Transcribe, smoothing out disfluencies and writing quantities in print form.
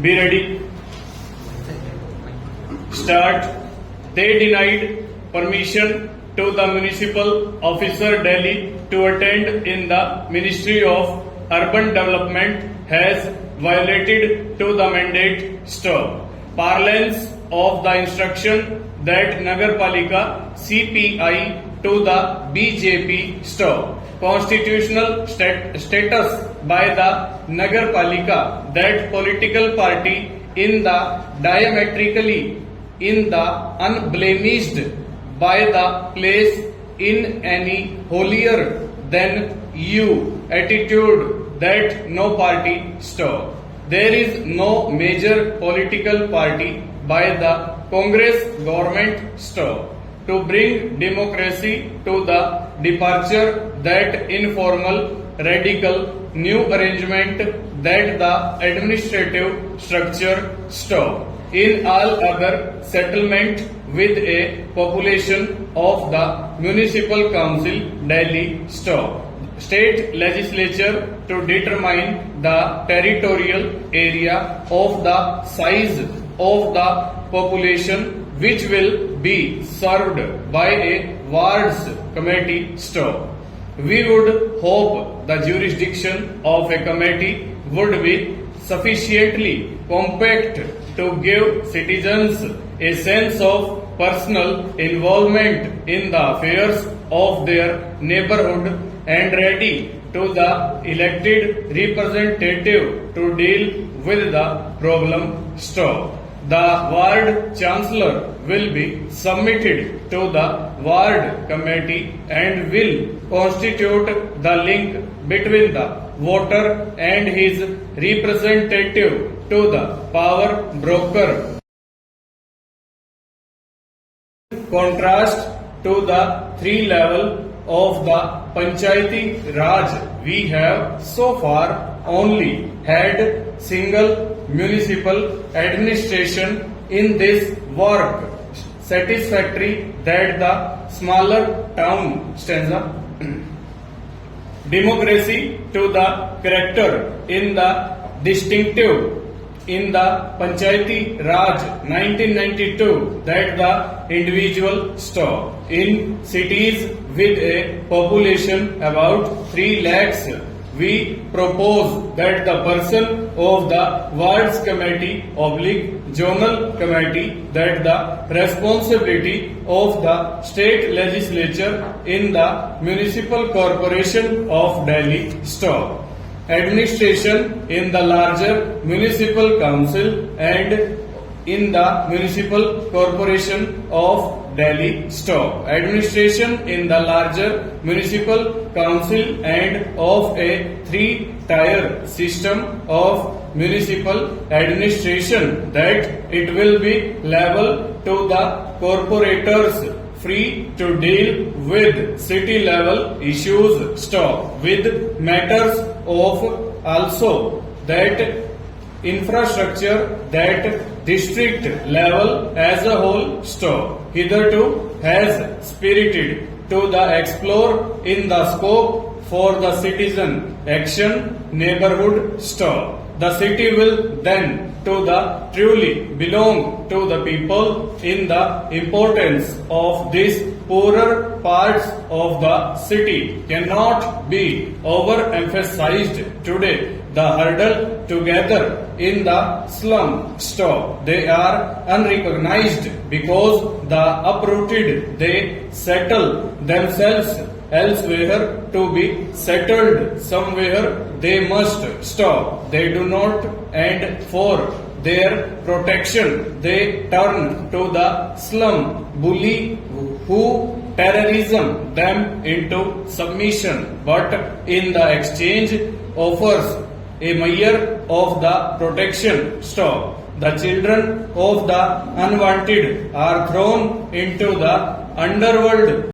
Be ready. Start. They denied permission to the municipal officer Delhi to attend in the Ministry of Urban Development has violated to the mandate. Stop. Parlance of the instruction that Nagarpalika CPI to the BJP. Stop. Constitutional status by the Nagarpalika that political party in the diametrically in the unblemished by the place in any holier than you attitude that no party. Stop. There is no major political party by the Congress government. Stop. To bring democracy to the departure that informal radical new arrangement that the administrative structure. Stop. In all other settlement with a population of the municipal council Delhi. Stop. State legislature to determine the territorial area of the size of the population which will be served by a wards committee. Stop. We would hope the jurisdiction of a committee would be sufficiently compact to give citizens a sense of personal involvement in the affairs of their neighborhood and ready to the elected representative to deal with the problem. Stop. The ward chancellor will be submitted to the ward committee and will constitute the link between the voter and his representative to the power broker. Contrast to the three level of the Panchayati Raj, we have so far only had single municipal administration in this work. Satisfactory that the smaller town stanza. Democracy to the character in the distinctive in the Panchayati Raj 1992 that the individual. Stop. In cities with a population about 3 lakhs, we propose that the person of the wards committee / zonal committee that the responsibility of the state legislature in the municipal corporation of Delhi. Stop. Administration in the larger municipal council and in the municipal corporation of Delhi. Stop. Administration in the larger municipal council and of a 3-tier system of municipal administration that it will be level to the corporators free to deal with city level issues. Stop. With matters of also that infrastructure that district level as a whole. Stop. Hitherto has spirited to the explore in the scope for the citizen action neighborhood. Stop. The city will then to the truly belong to the people in the importance of these poorer parts of the city cannot be overemphasized today. The hurdle together in the slum. Stop. They are unrecognized because the uprooted they settle themselves elsewhere to be settled somewhere. They must. Stop. They do not, and for their protection they turn to the slum bully who terrorism them into submission, but in the exchange offers a measure of the protection. Stop. The children of the unwanted are thrown into the underworld